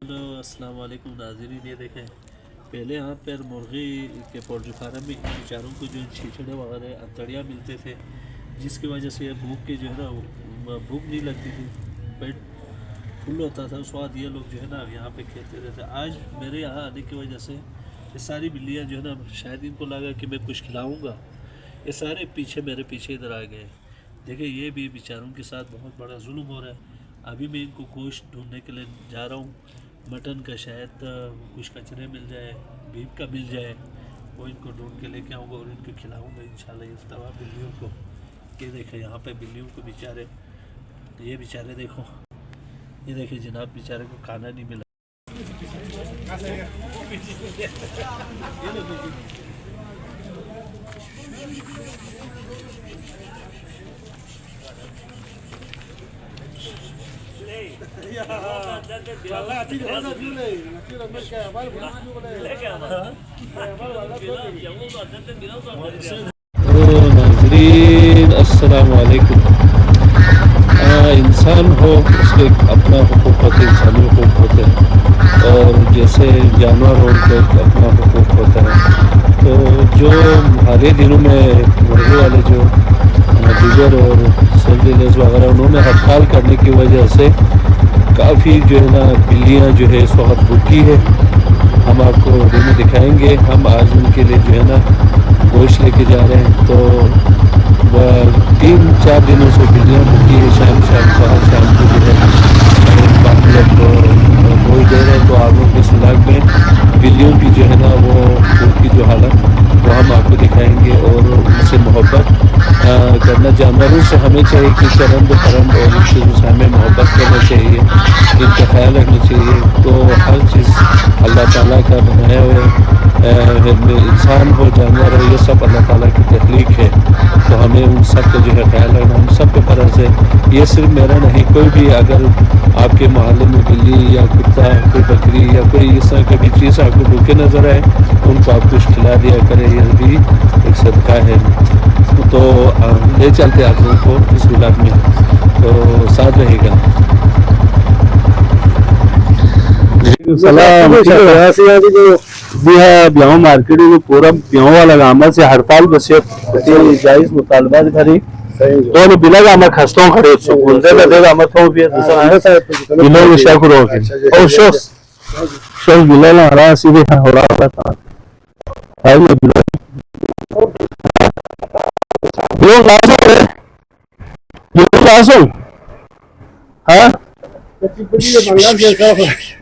Hello السلام علیکم ناظرین، یہ دیکھیں پہلے یہاں پر مرغی کے پولٹری فارم میں بیچاروں کو جو چھیچڑے وغیرہ انتڑیاں ملتے تھے، جس کی وجہ سے بھوک کے جو ہے نا بھوک نہیں لگتی تھی، پیٹ فل ہوتا تھا۔ اس وقت یہ لوگ جو ہے نا یہاں پہ کھیلتے رہتے۔ آج میرے یہاں آنے کی وجہ سے یہ ساری بلیاں جو ہے نا، شاید ان کو لگا کہ میں کچھ کھلاؤں گا، یہ سارے میرے پیچھے ادھر آ گئے۔ دیکھیں یہ بھی بیچاروں کے ساتھ بہت بڑا ظلم ہو رہا ہے۔ ابھی میں ان کو گوشت ڈھونڈنے کے لیے جا رہا ہوں، مٹن کا، شاید کچھ کچرے مل جائے، بیف کا مل جائے، وہ ان کو ڈھونڈ کے لے کے آؤں گا اور ان کو کھلاؤں گا انشاءاللہ اس طرح بلیوں کو۔ یہ دیکھیں یہاں پہ بلیوں کو بیچارے، یہ بیچارے دیکھو، یہ دیکھیں جناب بیچارے کو کھانا نہیں ملا۔ ناظرین السلام علیکم۔ انسان ہو اس کے اپنا حقوق ہوتے ہیں، انسانی حقوق ہوتے ہیں، اور جیسے جانور ہو ان کا اپنا حقوق ہوتا ہے۔ تو جو حالیہ دنوں میں مرغی والے جو دیگر اور سیل ڈیلرز وغیرہ، انہوں نے ہڑتال کرنے کی وجہ سے کافی جو ہے نا بلیاں جو ہے اس وقت بھوکی ہے۔ ہم آپ کو ویڈیو میں دکھائیں گے۔ ہم آج ان کے لیے جو ہے نا گوشت لے کے جا رہے ہیں۔ تو وہ 3-4 دنوں سے بلیاں بھوکی ہے، شام کو ہر شام کو جو ہے باقی لوگ گوشت دے رہے ہیں۔ تو آپ لوگ اس علاقے میں بلیوں کی جو ہے نا وہ بھوک کی جو حالت، وہ ہم آپ کو دکھائیں گے، اور ان سے محبت کرنا، جانوروں سے ہمیں چاہیے کہ چرند پرند اور ان چیزوں سے ہمیں محبت کرنا چاہیے، ان کا خیال رکھنا چاہیے۔ تو ہر چیز اللہ تعالیٰ کا بنایا ہوئے، انسان ہو جانور ہو، یہ سب اللہ تعالیٰ کی تخلیق ہے۔ تو ہمیں ان سب کا جو ہے خیال رکھنا، ہم سب پہ فرض ہے۔ یہ صرف میرا نہیں، کوئی بھی اگر آپ کے محلے میں بلی یا کتا، کوئی بکری یا کوئی اس طرح کی بھی چیز آپ کو بھوکے نظر آئے، ان کو آپ کچھ کھلا دیا کرے، یہ بھی ایک صدقہ ہے۔ تو لے چلتے آپ لوگوں کو اس بلاگ میں، تو ساتھ رہے گا۔ سلام جی ہے بیاؤں مارکیٹ میں پورا بیاؤں والا گاما سے ہڑتال بسیت جائز مطالبات کری تو بلا گاما خستوں کھڑے بولتے لگے گاما تو بھی بلا وشا کرو او شخص بلا لا رہا سیدھے ہو رہا تھا ہاں